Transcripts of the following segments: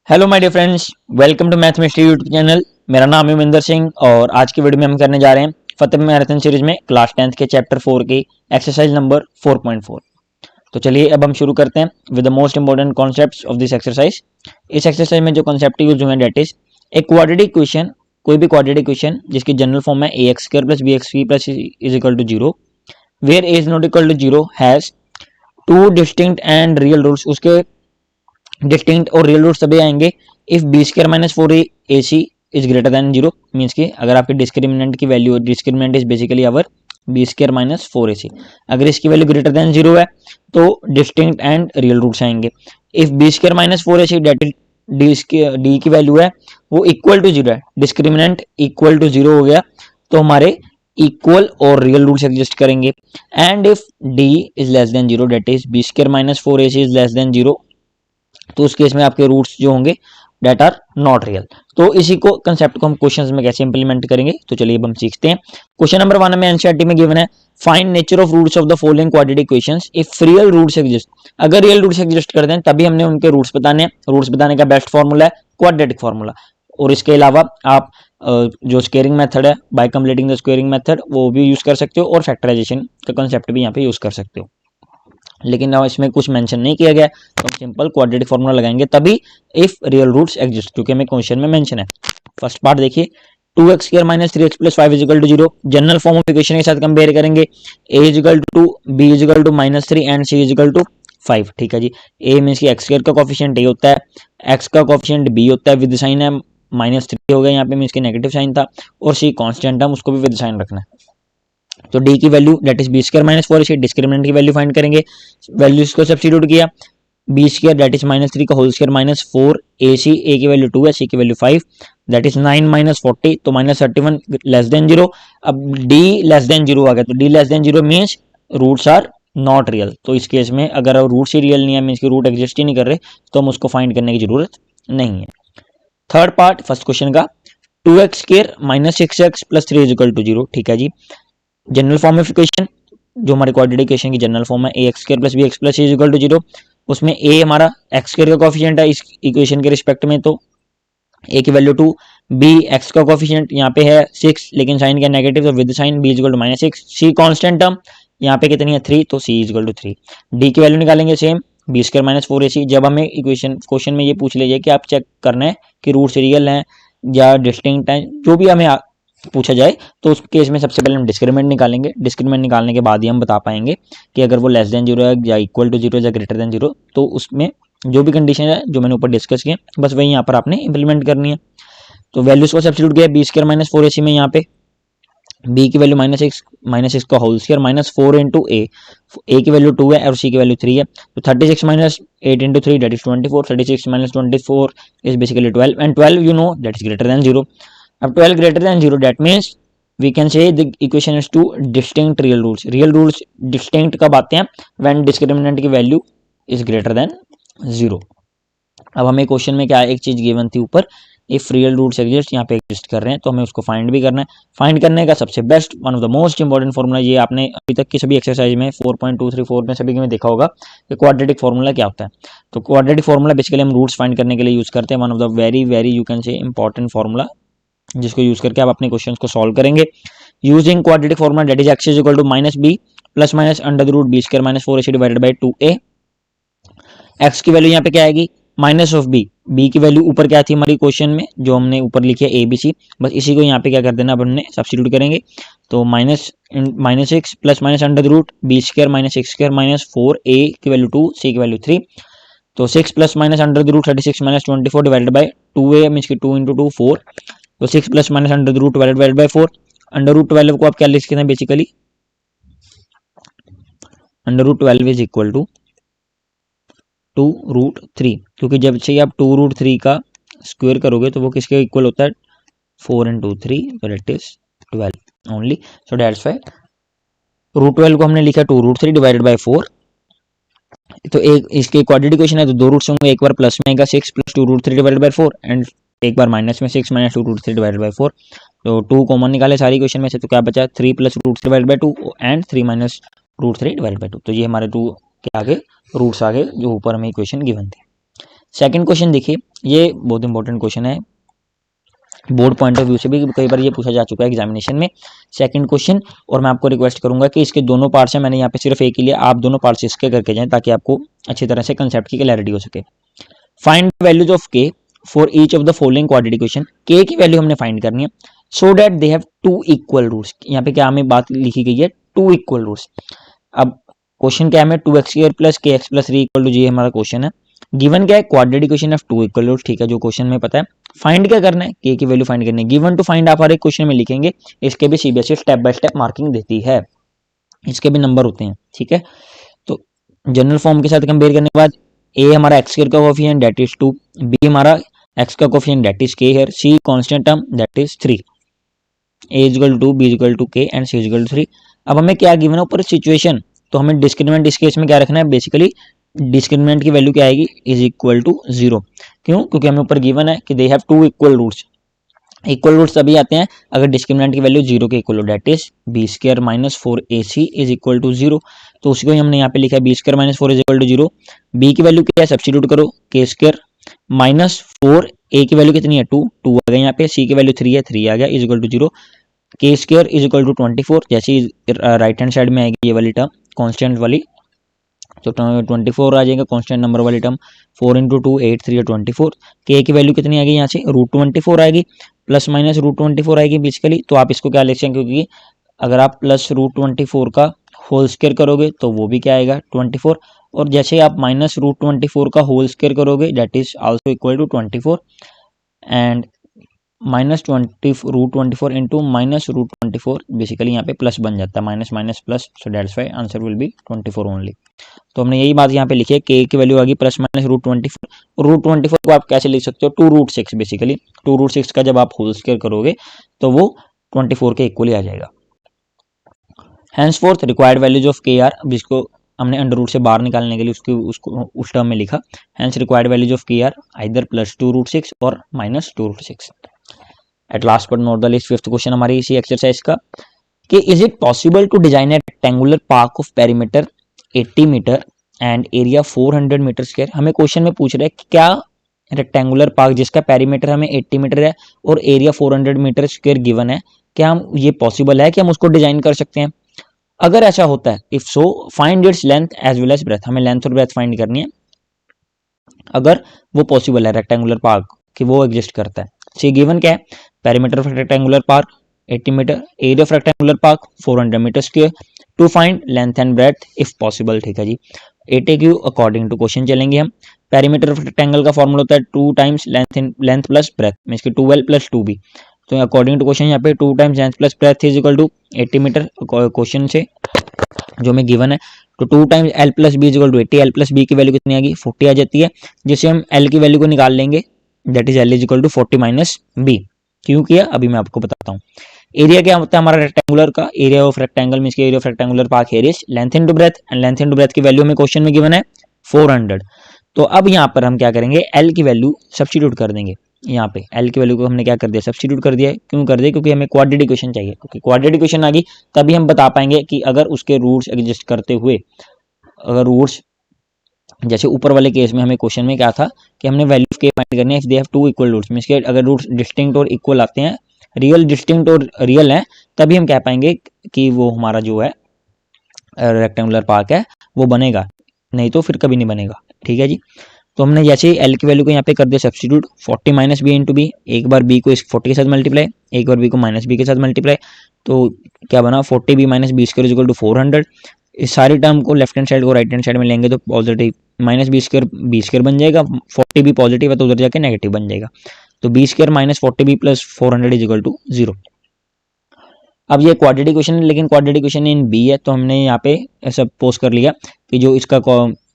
Hello my dear friends, welcome to mathematics YouTube channel. मेरा नाम है उमिंदर सिंह और आज की वीडियो में हम करने जा रहे हैं फतेह मैराथन सीरीज में क्लास 10th के चैप्टर 4 की एक्सरसाइज नंबर 4.4। तो चलिए अब हम शुरू करते हैं with the most important concepts of this exercise. इस एक्सरसाइज में जो कॉन्सेप्ट यूज हुए हैं that is a quadratic question, कोई भी क्वाड्रेटिक क्वेश्चन जिसकी जनरल फॉर्म है a x square plus b x plus is equal to zero, where a is not equal to zero has two distinct and real rules. उसके distinct और real roots तभी आएंगे if b square minus four A c is greater than zero. Means की अगर आपके discriminant की value, discriminant is basically our b square minus four A c, अगर इसकी वैल्यू ग्रेटर देन जीरो है तो डिस्टिंक्ट एंड रियल रूट्स आएंगे। If b square minus four A c that d की वैल्यू है वो इक्वल टू जीरो है, discriminant equal to zero हो गया तो हमारे इक्वल और रियल रूट्स एग्जिस्ट करेंगे। And if d is less than zero that is b square minus four A c is less than zero, तो उस केस में आपके रूट्स जो होंगे डेट आर नॉट रियल। तो इसी को कंसेप्ट को हम क्वेश्चंस में कैसे इंप्लीमेंट करेंगे, तो चलिए अब हम सीखते हैं। क्वेश्चन नंबर 1 में एनसीईआरटी में गिवन है find nature of roots of the following quadratic equations if real roots exist. अगर रियल रूट्स एग्जिस्ट करते हैं तभी हमने उनके रूट्स बताने हैं। रूट्स बताने का बेस्ट फॉर्मूला है क्वाड्रेटिक फॉर्मूला। और इसके अलावा आप जो स्क्वेयरिंग मेथड है bye completing the squaring method वो भी यूज कर सकते हो और फैक्टराइजेशन का कंसेप्ट भी यहाँ पे यूज कर सकते हो। लेकिन अब इसमें कुछ मेंशन नहीं किया गया तो हम सिंपल क्वाड्रेटिक फॉर्मूला लगाएंगे तभी इफ रियल रूट्स एग्जिस्ट, क्योंकि हमें क्वेश्चन में मेंशन है। फर्स्ट पार्ट देखिए, 2x square minus 3x plus 5 is equal to zero. General form of equation के साथ कंपेयर करेंगे a is equal to 2, b is equal to minus 3 and c is equal to 5। ठीक है जी, a means की x square का coefficient a होता है, x का कोफिशिएंट b होता है, विद साइन है माइनस 3 हो गया यहाँ पे, मींस की नेगेटिव साइन था, और c कांस्टेंट है उसको भी विद साइन रखना है। तो d की value that is b square minus four, इसी डिस्क्रिमिनेंट की वैल्यू फाइंड करेंगे। वैल्यूज को सब्स्टिट्यूट किया, b square that is minus 3 का whole square minus 4 a c, a की वैल्यू 2 है, सी की वैल्यू 5 दैट इज 9 माइनस 40 तो माइनस 31 लेस देन जीरो। अब d लेस देन जीरो आ गया तो d less than zero means roots are not real. तो इस केस में अगर रूट्स ही रियल नहीं है, मीन्स की रूट एग्जिस्ट ही नहीं कर रहे, तो हम उसको फाइंड करने की जरूरत नहीं है। थर्ड पार्ट फर्स्ट क्वेश्चन का, 2x square minus 6x plus 3 is equal to zero. ठीक है जी, जनरल फॉर्म ऑफ इक्वेशन जो हमारे क्वाड्रेटिक इक्वेशन की जनरल फॉर्म है a x square plus b x plus is equal to zero. उसमें a हमारा एक्स स्क्वायर का कोफिशिएंट है इस इक्वेशन के रिस्पेक्ट में, तो ए की वैल्यू 2, बी एक्स का कोफिशिएंट यहाँ पे है 6 लेकिन साइन का नेगेटिव, तो with sign B is equal to minus 6, C constant term यहाँ पे कितनी है 3, तो C is equal to 3। D की वैल्यू निकालेंगे same B square minus four ए सी। जब हमें इक्वेशन क्वेश्चन में ये पूछ लीजिए कि आप चेक करना है कि रूट्स रियल हैं या डिस्टिंक्ट हैं, जो भी हमें पूछा जाए तो उस केस में सबसे पहले हम डिस्क्रिमिनेंट निकालेंगे। डिस्क्रिमिनेंट निकालने के बाद ही हम बता पाएंगे कि अगर वो लेस देन जीरो है या इक्वल टू जीरो या ग्रेटर देन जीरो, तो उसमें जो भी कंडीशन है जो मैंने ऊपर डिस्कस किए बस वही यहाँ पर आपने इंप्लीमेंट करनी है। तो वैल्यूज को सब्स्टिट्यूट किया, बी स्क्वायर माइनस फोर ए सी में यहाँ पे b की वैल्यू माइनस सिक्स का होल स्क्वायर माइनस 4 इंटू ए की वैल्यू 2 है और c की वैल्यू 3 है, तो 36 minus 8 into 3 that is 24, 36 minus 24 is basically 12 and 12 you know that is greater than zero. अब 12 greater than zero that means we can say the equation is two distinct real roots. Real roots distinct कब आते हैं? when discriminant की value is greater than zero. अब हमें question में क्या एक चीज गिवन थी ऊपर, इफ रियल रूट्स एग्जिस्ट, यहाँ पे एग्जिस्ट कर रहे हैं तो हमें उसको फाइंड भी करना है। फाइंड करने का सबसे best one of the most important formula, ये आपने अभी तक की सभी एक्सरसाइज में 4.234 में सभी में देखा होगा कि क्वाड्रेटिक फॉर्मूला क्या होता है। तो क्वाड्रेटिक फॉर्मूला बेसिकली हम रूट्स फाइंड करने के लिए यूज करते हैं, one of the very very you can say important formula, जिसको यूज करके आप अपने क्वेश्चंस को सॉल्व करेंगे using quadratic formula that is x is equal to minus b plus minus under the root B square minus four A c divided by 2a। X की value यहाँ पे क्या आएगी माइनस ऑफ बी, बी की value ऊपर क्या थी हमारी क्वेश्चन में जो हमने ऊपर लिखी है ए बी सी, बस इसी को यहाँ पे क्या कर देना अब हमने सब्स्टिट्यूट करेंगे। तो minus 6 plus minus under the root B square minus six square minus 4 A की वैल्यू 2 सी की वैल्यू 3, तो 6 plus minus under the root 36 minus 24 divided by 2a means की 2 इंटू 2 4, तो 6 plus minus under the root divided by 4। Under root 12 को आप क्या लिख सकते हैं basically, under root 12 is equal to 2 root 3, क्योंकि जब से आप 2 रूट 3 का स्क्वायर करोगे तो वो किसके इक्वल होता है 4 इंटू 3, तो that is 12 only. So that's why root 12 को हमने लिखा 2 रूट 3 डिवाइडेड बाय 4। तो एक इसके क्वाड्रेटिक इक्वेशन है तो दो रूट्स होंगे, एक बार प्लस में आएगा 6 plus 2 root 3 divided by 4 and एक बार माइनस में 6 माइनस 2 रूट 3 डिवाइडेड बाय 4। तो 2 कॉमन निकाले सारी इक्वेशन में से, तो क्या बचा 3 plus root 3 divided by 2 and 3 minus root 3 divided by 2। तो ये हमारे 2 के आगे रूट्स आगे जो ऊपर हमें इक्वेशन गिवन थी। सेकंड क्वेश्चन देखिए, ये बहुत इंपॉर्टेंट क्वेश्चन है, बोर्ड पॉइंट ऑफ व्यू से भी कई बार ये पूछा जा चुका है एग्जामिनेशन में। सेकंड क्वेश्चन, और मैं आपको रिक्वेस्ट करूंगा कि इसके दोनों पार्ट्स हैं, मैंने यहाँ पे सिर्फ एक ही लिया, आप दोनों पार्ट्स इसके करके जाएं ताकि आपको अच्छी तरह से कंसेप्ट की क्लैरिटी हो सके। Find values of k for each of the following quadratic equation, k की वैल्यू हमने फाइंड करनी है so that they have two equal roots. यहाँ पे क्या हमें बात लिखी गई है, टू इक्वल रूट्स। अब क्वेश्चन क्या है, 2x² plus k x plus 3 equal to जी हमारा क्वेश्चन है। गिवन क्या है, quadratic equation of two equal roots, ठीक है, जो क्वेश्चन में पता है। फाइंड क्या करना है, के की वैल्यू फाइंड करनी है। गिवन टू फाइंड आप हर एक क्वेश्चन में लिखेंगे, इसके भी CBSE step by step marking देती है, इसके भी नंबर होते हैं, ठीक है। तो जनरल फॉर्म के साथ कंपेयर करने के बाद ए हमारा x² का कोफिशिएंट दैट इज 2, बी हमारा x का कोफिशिएंट दैट इज k है, C constant term that is 3, a equal to b equal to k and c equal to 3। अब हमें क्या गिवन है ऊपर सिचुएशन, तो हमें डिस्क्रिमिनेंट इस केस में क्या रखना है, बेसिकली डिस्क्रिमिनेंट की वैल्यू क्या आएगी, इज इक्वल टू 0। क्यों, क्योंकि हमें ऊपर गिवन है कि they have two equal roots. Equal roots तभी आते हैं अगर डिस्क्रिमिनेंट की वैल्यू 0 के इक्वल हो, that is b² minus 4ac is equal to 0। तो उसी को ही हमने यहाँ पे लिखा है b² minus 4 is equal to 0। b की वैल्यू क्या है, सब्स्टिट्यूट करो, k² माइनस 4, a की वैल्यू कितनी है 2 आ गया यहाँ पे, c की वैल्यू 3 है 3 आ गया, is equal to 0। k² is equal to 24, जैसे राइट हैंड साइड में आएगी ये वाली टर्म कॉन्स्टेंट वाली, तो 24 आ जाएगा कॉन्स्टेंट नंबर वाली टर्म, 4 इंटू 2 8 3 24। के की वैल्यू कितनी आएगी यहाँ से, √24 आएगी, प्लस माइनस √24 आएगी बेसिकली। तो आप इसको क्या लिख सकते हैं, क्योंकि अगर आप प्लस √24 का होल स्क्वायर करोगे तो वो भी क्या आएगा 24, और जैसे आप माइनस √24 का होल स्क्वायर करोगे that is also equal to 24, and minus √24 into minus √24 basically यहाँ पे प्लस बन जाता है, minus minus plus, so that's why answer will be 24 only. तो हमने यही बात यहाँ पे लिखी है, के की वैल्यू आ गई प्लस माइनस √24, और √24 को आप कैसे लिख सकते हो, 2√6 बेसिकली, 2√6 का जब आप होल स्क्वायर करोगे तो वो 24 के इक्वल ही आ जाएगा। Henceforth required values of k are, जिसको हमने अंडर रूट से बाहर निकालने के लिए उसको उस टर्म में लिखा, hence required values of k are either plus 2√6 और minus 2√6। At last but not the least, fifth question हमारी इसी एक्सरसाइज का, कि is it possible to design a rectangular park of perimeter 80 metre and area 400 metre square. हमें question में पूछ रहा है कि क्या रेक्टेंगुलर पार्क जिसका पेरीमीटर हमें 80 मीटर है और एरिया 400 मीटर स्क्वायर गिवन है, क्या हम ये पॉसिबल है कि हम उसको डिजाइन कर सकते हैं। अगर ऐसा होता है, if so find its length as well as breadth, हमें लेंथ और ब्रेथ फाइंड करनी है अगर वो पॉसिबल है रेक्टेंगुलर पार्क कि वो एग्जिस्ट करता है। सी गिवन क्या है, perimeter of rectangular park 80 metre, area of rectangular park 400 metre square, to find length and breadth if possible, ठीक है जी। ATQ अकॉर्डिंग टू क्वेश्चन चलेंगे हम। पेरीमीटर ऑफ रेक्टेंगल का फॉर्मूला होता है 2 times length plus breadth, means कि 2L plus 2B। तो अकॉर्डिंग टू क्वेश्चन यहाँ पे 2 times length plus breadth is equal to 80 metre question से जो हमें गिवन है। तो 2 times L plus b is equal to 80, L plus b की वैल्यू कितनी आएगी 40 आ जाती है, जिससे हम L की वैल्यू को निकाल लेंगे, that is L is equal to 40 minus b. क्यों किया अभी मैं आपको बताता हूँ। एरिया क्या होता है हमारा रेक्टेंगुलर का, area of rectangle means area of rectangular park here is length into breadth, and length into breadth की वैल्यू हमें क्वेश्चन में गिवन है 400। तो अब यहाँ पर हम क्या करेंगे, L की वैल्यू सब्स्टिट्यूट कर देंगे, यहाँ पे L की वैल्यू को हमने क्या कर दिया सब्स्टिट्यूट कर दिया है। क्यों कर दिया, क्योंकि हमें क्वाड्रेटिक इक्वेशन चाहिए, क्योंकि क्वाड्रेटिक इक्वेशन आ गई तभी हम बता पाएंगे कि अगर उसके रूट्स एग्जिस्ट करते हुए, अगर रूट्स जैसे ऊपर वाले केस में हमें क्वेश्चन में क्या था कि हमने वैल्यू ऑफ के फाइंड करनी है if they have two equal roots, means के अगर रूट्स डिस्टिंक्ट और इक्वल आते हैं, रियल डिस्टिंक्ट और रियल है, तभी हम कह पाएंगे कि वो हमारा जो है रेक्टेंगुलर पार्क है वो बनेगा, नहीं तो फिर कभी नहीं बनेगा, ठीक है जी। तो हमने जैसे L की वैल्यू को यहाँ पे कर दिया substitute 40 minus b into b, एक बार b को इस 40 के साथ मल्टीप्लाई, एक बार b को माइनस बी के साथ मल्टीप्लाई, तो क्या बना 40b minus b square equal to 400। इस सारी टर्म को लेफ्ट हैंड साइड को राइट हैंड साइड में लेंगे तो पॉजिटिव माइनस बी स्क्वायर बन जाएगा, 40b पॉजिटिव है तो उधर जाके नेगेटिव बन जाएगा, तो b square minus 40b plus 400 is equal to 0। अब ये क्वाड्रेटिक इक्वेशन है, लेकिन क्वाड्रेटिक इक्वेशन इन बी है, तो हमने यहाँ पे ऐसा पोस्ट कर लिया कि जो इसका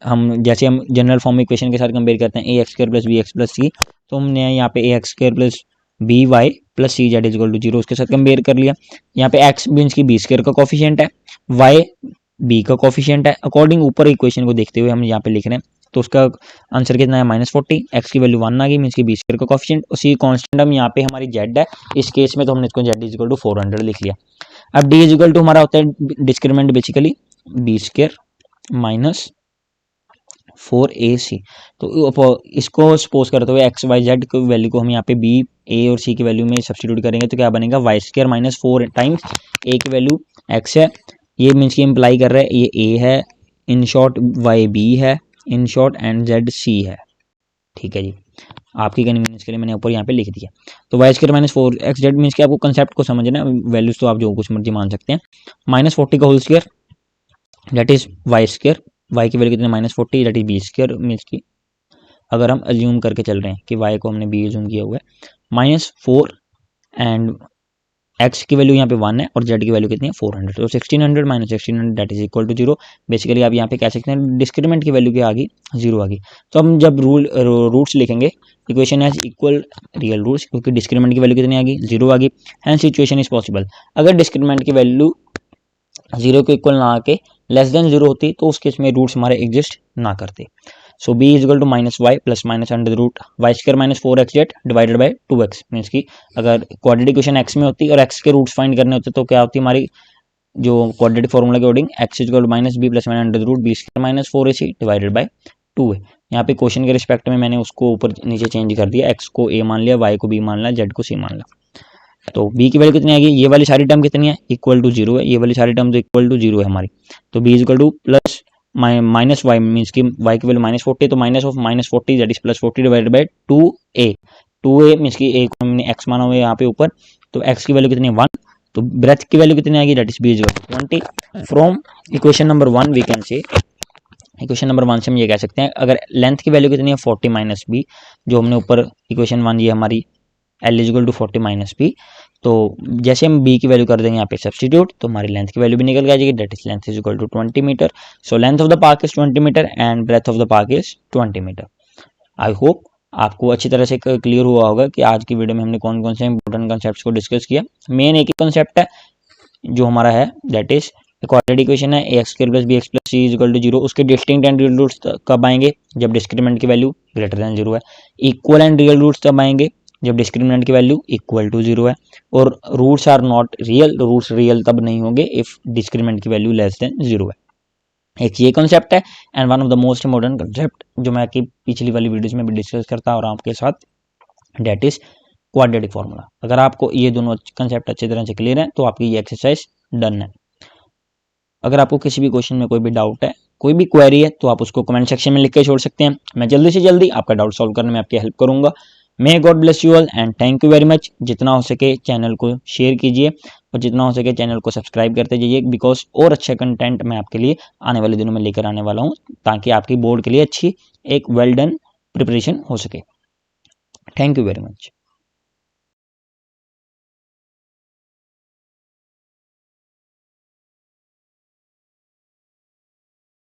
हम जैसे हम जनरल फॉर्म इक्वेशन के साथ कंपेयर करते हैं ax² plus bx plus c, तो हमने यहाँ पे ax² plus by plus c z is equal to 0 उसके साथ कंपेयर कर लिया। यहाँ पे x मींस की b² का कोफिशिएंट है, y b का कोफिशिएंट है, अकॉर्डिंग ऊपर इक्वेशन को देखते हुए हम यहाँ पे लिख रहे हैं, तो उसका आंसर कितना है -40, x की वैल्यू 1 आ गई मींस की b² का कोफिशिएंट, उसी कांस्टेंट हम यहाँ पे हमारी z है इस केस में, तो हमने इसको z इज इक्वल टू 400 लिख लिया। अब d इज इक्वल टू हमारा होता है discriminant basically b² minus 4ac। तो इसको सपोज करते हुए एक्स वाई जेड की वैल्यू को हम यहाँ पे बी ए और सी की वैल्यू में सब्सटीट्यूट करेंगे तो क्या बनेगा वाई स्क्वायर माइनस 4 टाइम्स ए की वैल्यू एक्स है, ये मीन्स की इम्प्लाई कर रहा है ये ए है, इन शॉर्ट वाई बी है, in short and z c है। ठीक है जी, आपकी कन्वीनियंस के लिए मैंने ऊपर यहाँ पे लिख दिया। तो y square minus 4x z means कि आपको कंसेप्ट को समझना, वैल्यूज तो आप जो कुछ मर्जी मान सकते हैं। -40 का whole square that is y square, y की वैल्यू कितनी -40 that is b square means की अगर हम अज्यूम करके चल रहे हैं कि वाई को हमने बी अज्यूम किया हुआ है -4 एंड एक्स की वैल्यू यहाँ पे 1 है और जेड की वैल्यू कितनी है 400, तो 1600 minus 1600 that is equal to 0। Basically आप यहाँ पे कह सकते हैं डिस्क्रिमिनेंट की वैल्यू क्या आ गई 0 आ गई। तो हम जब रूट्स लिखेंगे equation has equal real roots, क्योंकि डिस्क्रिमिनेंट की वैल्यू कितनी आ गई 0 आ गई, हैंस इक्वेशन इज पॉसिबल। अगर डिस्क्रिमिनेंट की वैल्यू 0 के इक्वल ना आके लेस देन 0 होती तो उस केस में रूट्स हमारे एग्जिस्ट ना करते। So b is equal to -y plus minus under root y square minus 4x divided by 2x means की अगर क्वाड्रेटिक इक्वेशन x में होती और x के रूट्स फाइंड करने होते तो क्या होती हमारी जो क्वाड्रेटिक फॉर्मूला के according x is equal to -b plus minus under root b square minus 4ac divided by 2 है। यहाँ पे क्वेश्चन के रिस्पेक्ट में मैंने उसको ऊपर नीचे चेंज कर दिया, x को a मान लिया, y को b मान लिया, z को c मान लिया। तो b की वैल्यू कितनी आएगी, ये वाली सारी टर्म कितनी है इक्वल टू 0 है, ये वाली सारी टर्म तो इक्वल टू 0 है हमारी। तो b is equal to plus minus y means की वाई की वैल्यू -40 तो minus of -40 that is +40 divided by 2a means की a को हमने x माना हुआ है यहाँ पे ऊपर, तो x की वैल्यू कितनी है 1, तो ब्रेथ की वैल्यू कितनी आएगी that is b is equal to 20। From equation number 1 we can say, equation number 1 से हम ये कह सकते हैं अगर लेंथ की वैल्यू कितनी है 40 माइनस बी, जो हमने ऊपर इक्वेशन 1 ये हमारी L is equal to 40 minus b, तो जैसे हम b की वैल्यू कर देंगे यहाँ पे सब्सटीट्यूट तो हमारी लेंथ की वैल्यू भी निकल के आ जाएगी that is length is equal to 20 metre. So length of the park is 20 metre and breadth of the park is 20 metre. I hope आपको अच्छी तरह से क्लियर हुआ होगा कि आज की वीडियो में हमने कौन कौन से इंपॉर्टेंट कॉन्सेप्ट्स को डिस्कस किया। मेन एक ही कॉन्सेप्ट है जो हमारा है दैट इज क्वाड्रेटिक इक्वेशन है ax square plus bx plus c is equal to 0, उसके डिस्टिंक्ट एंड रियल रूट्स कब आएंगे जब डिस्क्रिमिनेंट की वैल्यू ग्रेटर देन 0 है, इक्वल एंड रियल रूट्स तब आएंगे जब डिस्क्रिमिनेंट की वैल्यू इक्वल टू 0 है, और roots are not real, roots real तब नहीं होंगे इफ डिस्क्रिमिनेंट की वैल्यू लेस देन 0 है। एक ये कॉन्सेप्ट है and one of the most important concept जो मैं आपकी पिछली वाली वीडियोस में भी डिस्कस करता और आपके साथ डेट इज क्वाड्रेटिक फॉर्मूला। अगर आपको ये दोनों कॉन्सेप्ट अच्छी तरह से क्लियर है तो आपकी ये एक्सरसाइज डन है। अगर आपको किसी भी क्वेश्चन में कोई भी डाउट है, कोई भी क्वेरी है तो आप उसको कमेंट सेक्शन में लिख के छोड़ सकते हैं, मैं जल्दी से जल्दी आपका डाउट सॉल्व करने में आपकी हेल्प करूंगा। May God bless you all and thank you very much. जितना हो सके चैनल को शेयर कीजिए और जितना हो सके चैनल को सब्सक्राइब करते जाइए, बिकॉज और अच्छा कंटेंट मैं आपके लिए आने वाले दिनों में लेकर आने वाला हूँ ताकि आपकी बोर्ड के लिए अच्छी एक वेल डन प्रिपरेशन हो सके। Thank you very much.